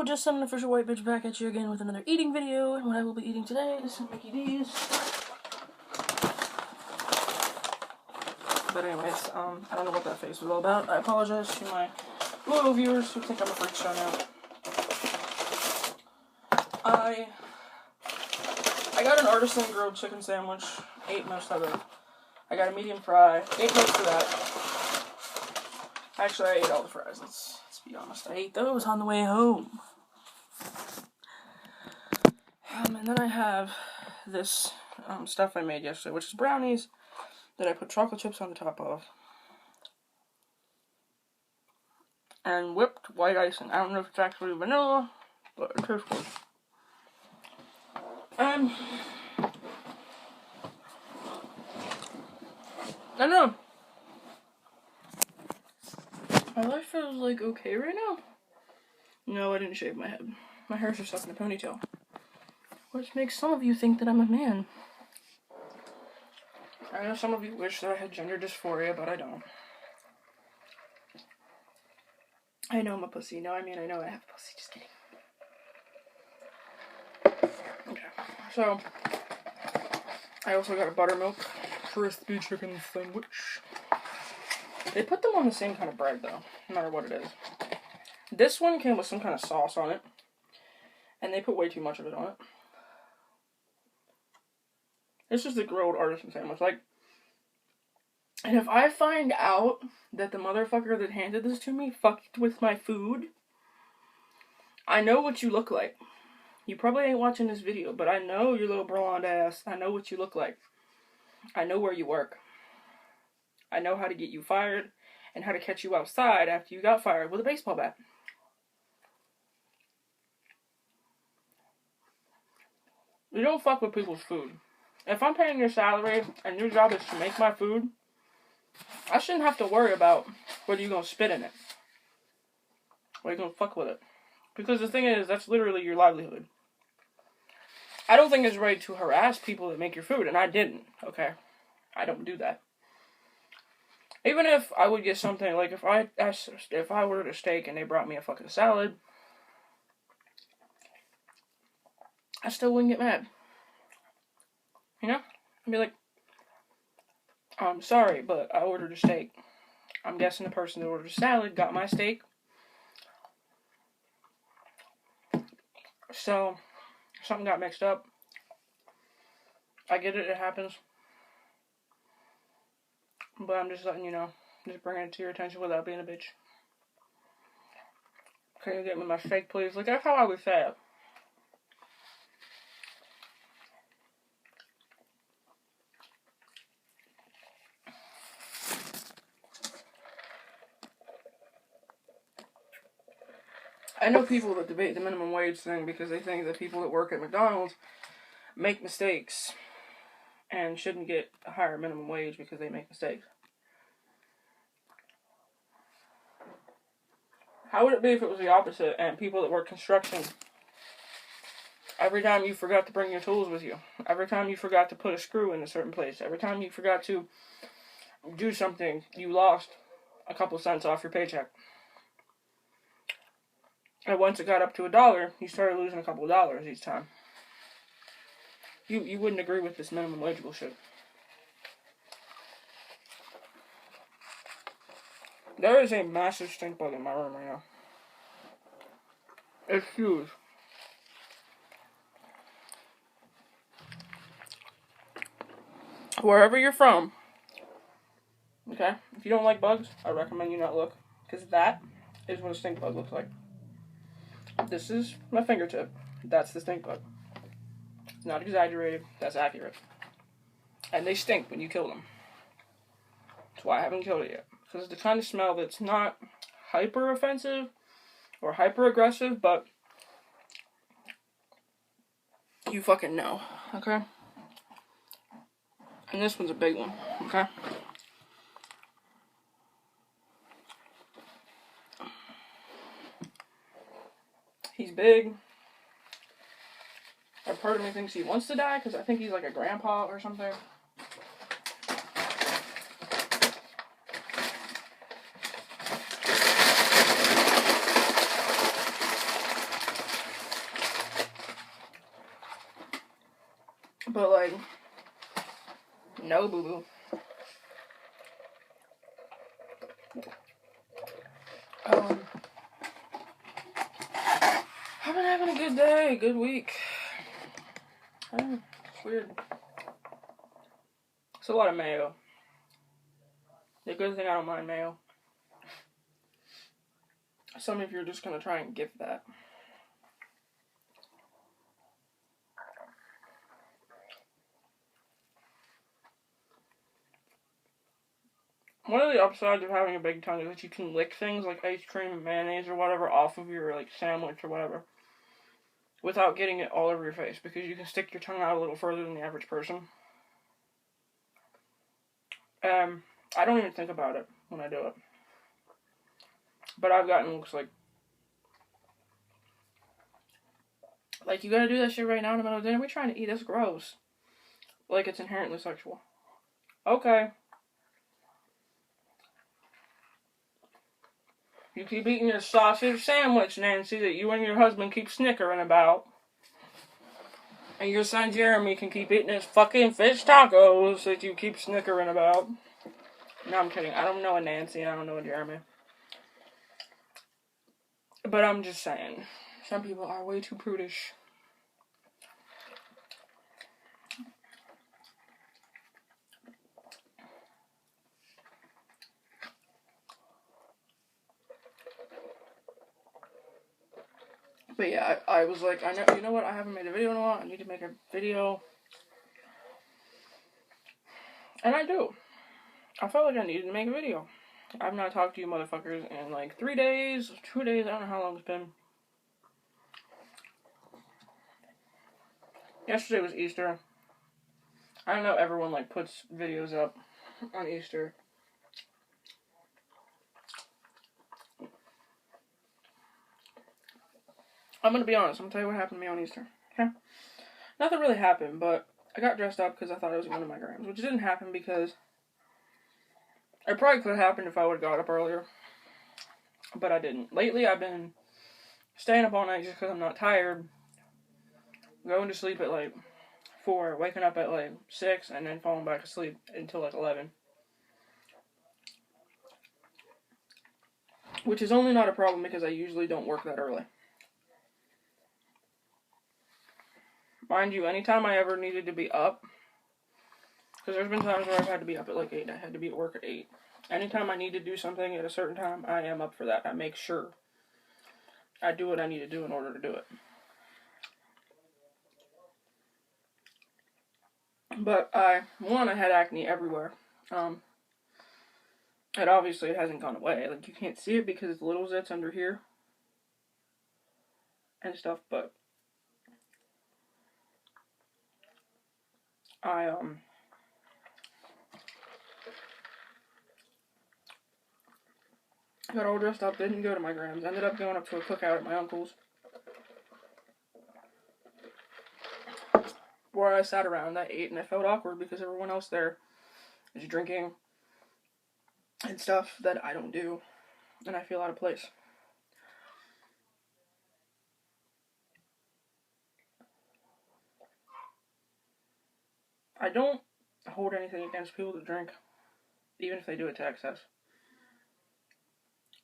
just some official white bitch back at you again with another eating video, and what I will be eating today is some Mickey D's. But anyways, I don't know what that face was all about. I apologize to my loyal viewers who think I'm a freak show now. I got an artisan grilled chicken sandwich, ate most of it. I got a medium fry, ate most of that. Actually, I ate all the fries, let's be honest. I ate those on the way home. And then I have this stuff I made yesterday, which is brownies that I put chocolate chips on the top of. And whipped white icing. I don't know if it's actually vanilla, but it tastes good. I don't know. My life feels like okay right now. No, I didn't shave my head. My hair's just up in a ponytail. Which makes some of you think that I'm a man. I know some of you wish that I had gender dysphoria, but I don't. I know I'm a pussy. No, I mean I know I have a pussy. Just kidding. Okay. So, I also got a buttermilk crispy chicken sandwich. They put them on the same kind of bread, though, no matter what it is. This one came with some kind of sauce on it, and they put way too much of it on it. This is the grilled artisan sandwich, and if I find out that the motherfucker that handed this to me fucked with my food, I know what you look like. You probably ain't watching this video, but I know your little blonde ass. I know what you look like. I know where you work. I know how to get you fired and how to catch you outside after you got fired with a baseball bat. You don't fuck with people's food. If I'm paying your salary and your job is to make my food, I shouldn't have to worry about whether you're going to spit in it or you're going to fuck with it. Because the thing is, that's literally your livelihood. I don't think it's right to harass people that make your food, and I didn't, okay? I don't do that. Even if I would get something, like if I ordered a steak and they brought me a fucking salad, I still wouldn't get mad. You know? I'd be like, I'm sorry, but I ordered a steak. I'm guessing the person that ordered a salad got my steak. So, something got mixed up. I get it, it happens. But I'm just letting you know. Just bringing it to your attention without being a bitch. Can you get me my steak, please? Like, that's how I would say it. I know people that debate the minimum wage thing because they think that people that work at McDonald's make mistakes and shouldn't get a higher minimum wage because they make mistakes. How would it be if it was the opposite and people that work construction, every time you forgot to bring your tools with you, every time you forgot to put a screw in a certain place, every time you forgot to do something, you lost a couple cents off your paycheck. And once it got up to $1, you started losing a couple of dollars each time. You wouldn't agree with this minimum wage bullshit. There is a massive stink bug in my room right now. It's huge. Wherever you're from, okay, if you don't like bugs, I recommend you not look, because that is what a stink bug looks like. This is my fingertip. That's the stink bug. It's not exaggerated. That's accurate. And they stink when you kill them. That's why I haven't killed it yet. Because it's the kind of smell that's not hyper offensive or hyper aggressive, but you fucking know, okay? And this one's a big one, okay? He's big. A part of me thinks he wants to die because I think he's like a grandpa or something. But, like, no, boo-boo. I've been having a good day, good week. It's weird. It's a lot of mayo. The good thing I don't mind mayo. Some of you are just gonna try and gift that. One of the upsides of having a big tongue is that you can lick things like ice cream and mayonnaise or whatever off of your like sandwich or whatever without getting it all over your face, because you can stick your tongue out a little further than the average person. I don't even think about it when I do it. But I've gotten looks like you gotta do that shit right now in the middle of the day. We're trying to eat. That's gross. Like it's inherently sexual. Okay. You keep eating your sausage sandwich, Nancy, that you and your husband keep snickering about. And your son Jeremy can keep eating his fucking fish tacos that you keep snickering about. No, I'm kidding. I don't know a Nancy and I don't know a Jeremy. But I'm just saying. Some people are way too prudish. But yeah, I was like, you know what? I haven't made a video in a while. I need to make a video. And I do. I felt like I needed to make a video. I've not talked to you motherfuckers in like 3 days, 2 days. I don't know how long it's been. Yesterday was Easter. I know everyone like puts videos up on Easter. I'm gonna be honest. I'm gonna tell you what happened to me on Easter. Okay? Nothing really happened, but I got dressed up because I thought it was one of my grams, which didn't happen because it probably could have happened if I would have got up earlier, but I didn't. Lately, I've been staying up all night just because I'm not tired, going to sleep at like 4, waking up at like 6, and then falling back asleep until like 11. Which is only not a problem because I usually don't work that early. Mind you, anytime I ever needed to be up, because there's been times where I've had to be up at like 8, I had to be at work at 8. Anytime I need to do something at a certain time, I am up for that. I make sure I do what I need to do in order to do it. But I had acne everywhere. And obviously it hasn't gone away. Like, you can't see it because it's little zits under here and stuff, but I got all dressed up, didn't go to my grams, ended up going up to a cookout at my uncle's, where I sat around, I ate, and I felt awkward because everyone else there is drinking and stuff that I don't do, and I feel out of place. I don't hold anything against people that drink, even if they do it to excess,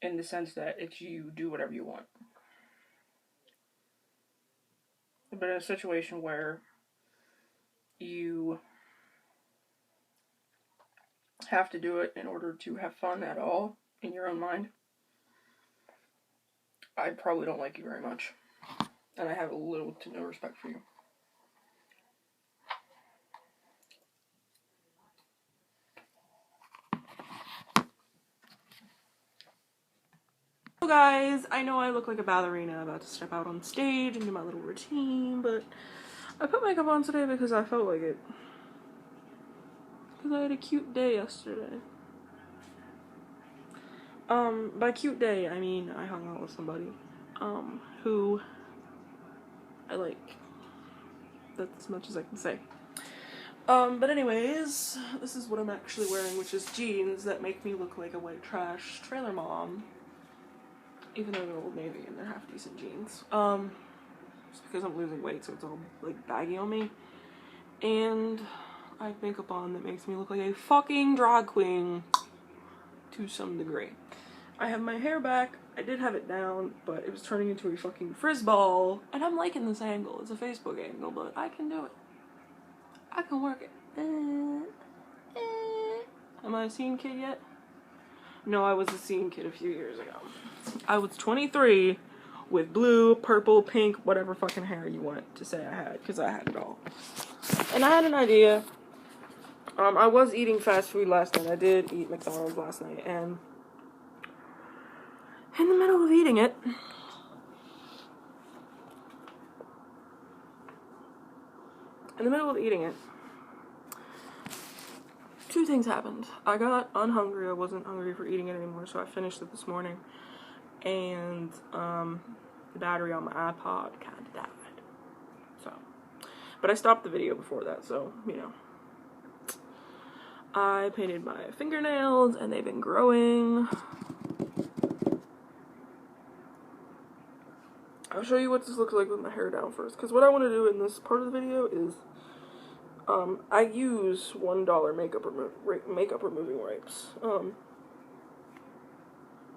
in the sense that it's you do whatever you want. But in a situation where you have to do it in order to have fun at all in your own mind, I probably don't like you very much. And I have little to no respect for you. So guys, I know I look like a ballerina about to step out on stage and do my little routine, but I put makeup on today because I felt like it. Because I had a cute day yesterday. By cute day, I mean I hung out with somebody, who I like. That's as much as I can say. But anyways, this is what I'm actually wearing, which is jeans that make me look like a white trash trailer mom. Even though they're Old Navy and they're half decent jeans. Just because I'm losing weight, so it's all like baggy on me. And I have makeup on that makes me look like a fucking drag queen to some degree. I have my hair back. I did have it down, but it was turning into a fucking frizz ball. And I'm liking this angle. It's a Facebook angle, but I can do it. I can work it. Am I a scene kid yet? No, I was a scene kid a few years ago. I was 23 with blue, purple, pink, whatever fucking hair you want to say I had, because I had it all. And I had an idea. I was eating fast food last night. I did eat McDonald's last night, and in the middle of eating it, two things happened. I got unhungry. I wasn't hungry for eating it anymore, so I finished it this morning. And the battery on my iPod kind of died. So, but I stopped the video before that, so, you know. I painted my fingernails, and they've been growing. I'll show you what this looks like with my hair down first, because what I want to do in this part of the video is, I use $1 makeup removing wipes.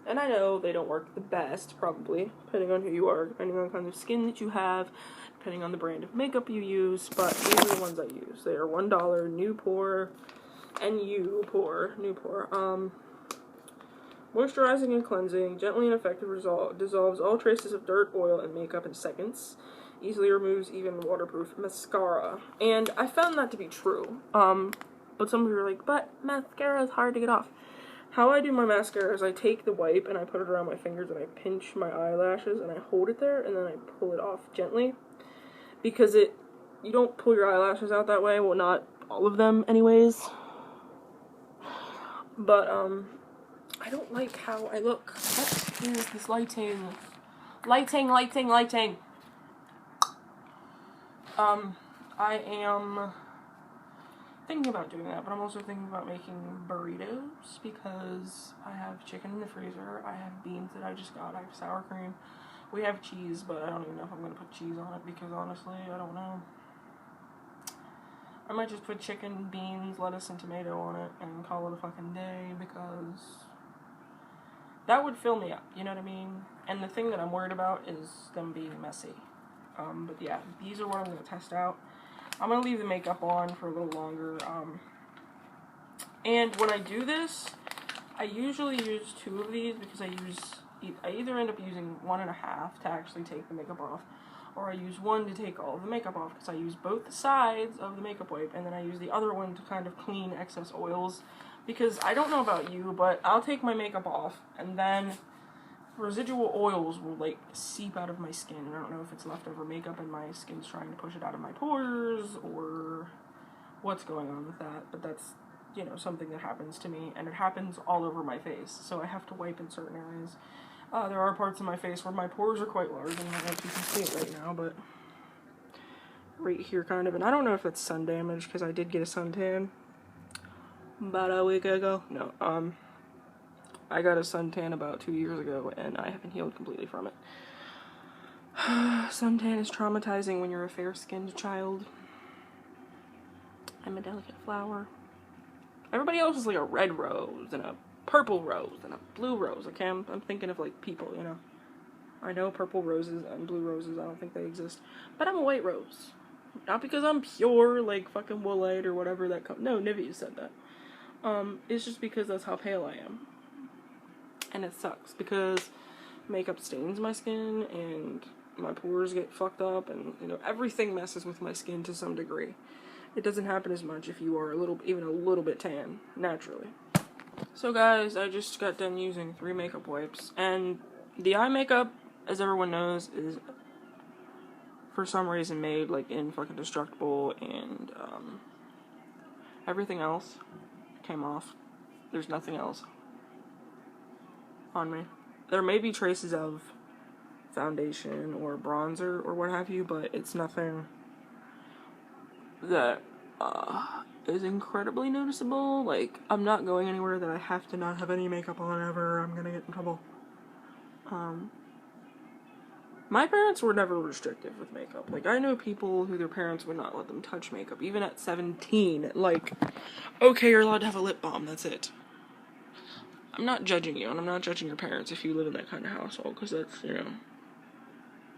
And I know they don't work the best, probably, depending on who you are, depending on the kind of skin that you have, depending on the brand of makeup you use, but these are the ones I use. They are $1, Newport, moisturizing and cleansing, gently and effective dissolves all traces of dirt, oil, and makeup in seconds. Easily removes even waterproof mascara. And I found that to be true. But some of you are like, but mascara is hard to get off. How I do my mascara is I take the wipe and I put it around my fingers and I pinch my eyelashes and I hold it there and then I pull it off gently. Because you don't pull your eyelashes out that way. Well, not all of them anyways. But, I don't like how I look. What is this lighting? Lighting. I am thinking about doing that, but I'm also thinking about making burritos because I have chicken in the freezer, I have beans that I just got, I have sour cream, we have cheese, but I don't even know if I'm going to put cheese on it because honestly, I don't know. I might just put chicken, beans, lettuce, and tomato on it and call it a fucking day because that would fill me up, you know what I mean? And the thing that I'm worried about is them being messy. But yeah, these are what I'm going to test out. I'm going to leave the makeup on for a little longer. And when I do this, I usually use 2 of these because I either end up using 1.5 to actually take the makeup off, or I use 1 to take all of the makeup off because I use both sides of the makeup wipe, and then I use the other one to kind of clean excess oils. Because I don't know about you, but I'll take my makeup off, and then residual oils will, like, seep out of my skin. And I don't know if it's leftover makeup and my skin's trying to push it out of my pores, or what's going on with that. But that's, you know, something that happens to me, and it happens all over my face. So I have to wipe in certain areas. There are parts of my face where my pores are quite large, and I don't know if you can see it right now, but right here, kind of. And I don't know if that's sun damage, because I did get a suntan about a week ago. No, I got a suntan about 2 years ago, and I haven't healed completely from it. Suntan is traumatizing when you're a fair-skinned child. I'm a delicate flower. Everybody else is like a red rose, and a purple rose, and a blue rose. Okay, I'm thinking of, like, people, you know. I know purple roses and blue roses, I don't think they exist. But I'm a white rose. Not because I'm pure, like, fucking Woolite or whatever that comes. No, Nivea said that. It's just because that's how pale I am. And it sucks because makeup stains my skin and my pores get fucked up and, you know, everything messes with my skin to some degree. It doesn't happen as much if you are even a little bit tan, naturally. So guys, I just got done using 3 makeup wipes, and the eye makeup, as everyone knows, is for some reason made, like, in fucking Destructible, and, everything else came off. There's nothing else on me. There may be traces of foundation or bronzer or what have you, but it's nothing that is incredibly noticeable. Like, I'm not going anywhere that I have to not have any makeup on ever. I'm gonna get in trouble. My My parents were never restrictive with makeup. Like, I know people who their parents would not let them touch makeup, even at 17. Like, okay, you're allowed to have a lip balm, that's it. I'm not judging you, and I'm not judging your parents if you live in that kind of household, because that's, you know,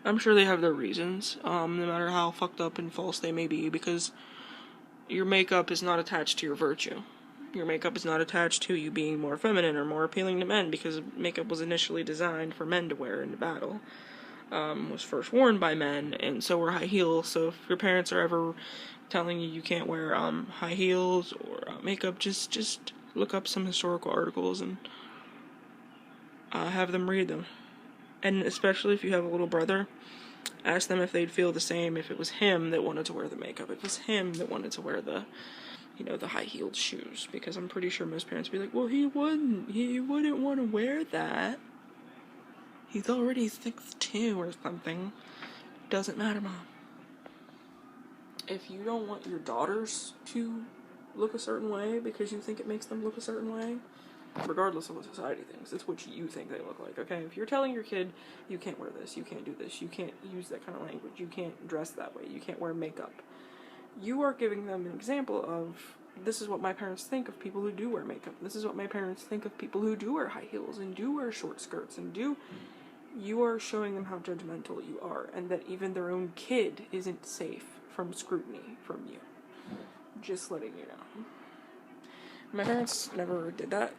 I'm sure they have their reasons, no matter how fucked up and false they may be, because your makeup is not attached to your virtue. Your makeup is not attached to you being more feminine or more appealing to men, because makeup was initially designed for men to wear in battle. Was first worn by men, and so were high heels. So if your parents are ever telling you can't wear high heels or makeup, just look up some historical articles and have them read them. And especially if you have a little brother, ask them if they'd feel the same if it was him that wanted to wear the makeup, if it was him that wanted to wear the, you know, the high-heeled shoes. Because I'm pretty sure most parents would be like, well, he wouldn't want to wear that. He's already 6'2" or something. Doesn't matter, Mom. If you don't want your daughters to look a certain way because you think it makes them look a certain way, regardless of what society thinks, it's what you think they look like, okay? If you're telling your kid, you can't wear this, you can't do this, you can't use that kind of language, you can't dress that way, you can't wear makeup, you are giving them an example of, this is what my parents think of people who do wear makeup, this is what my parents think of people who do wear high heels and do wear short skirts and do... You are showing them how judgmental you are, and that even their own kid isn't safe from scrutiny from you. Just letting you know. My parents never did that.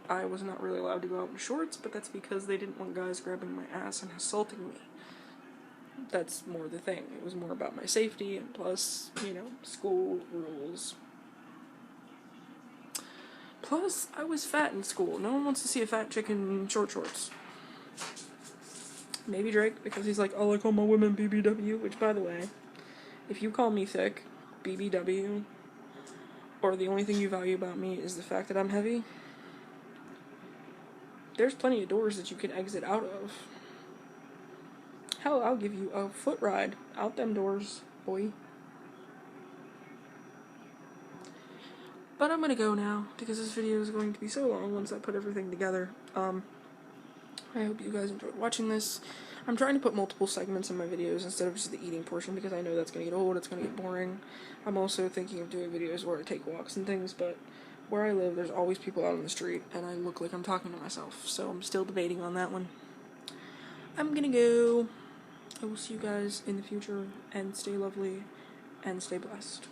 I was not really allowed to go out in shorts, but that's because they didn't want guys grabbing my ass and assaulting me. That's more the thing. It was more about my safety, and plus, you know, school rules. Plus, I was fat in school. No one wants to see a fat chick in short shorts. Maybe Drake, because he's like, oh, I call my women BBW, which, by the way, if you call me thick, BBW, or the only thing you value about me is the fact that I'm heavy, there's plenty of doors that you can exit out of. Hell, I'll give you a foot ride out them doors, boy. But I'm gonna go now, because this video is going to be so long once I put everything together. I hope you guys enjoyed watching this. I'm trying to put multiple segments in my videos instead of just the eating portion, because I know that's going to get old, it's going to get boring. I'm also thinking of doing videos where I take walks and things, but where I live, there's always people out on the street, and I look like I'm talking to myself, so I'm still debating on that one. I'm gonna go. I will see you guys in the future, and stay lovely, and stay blessed.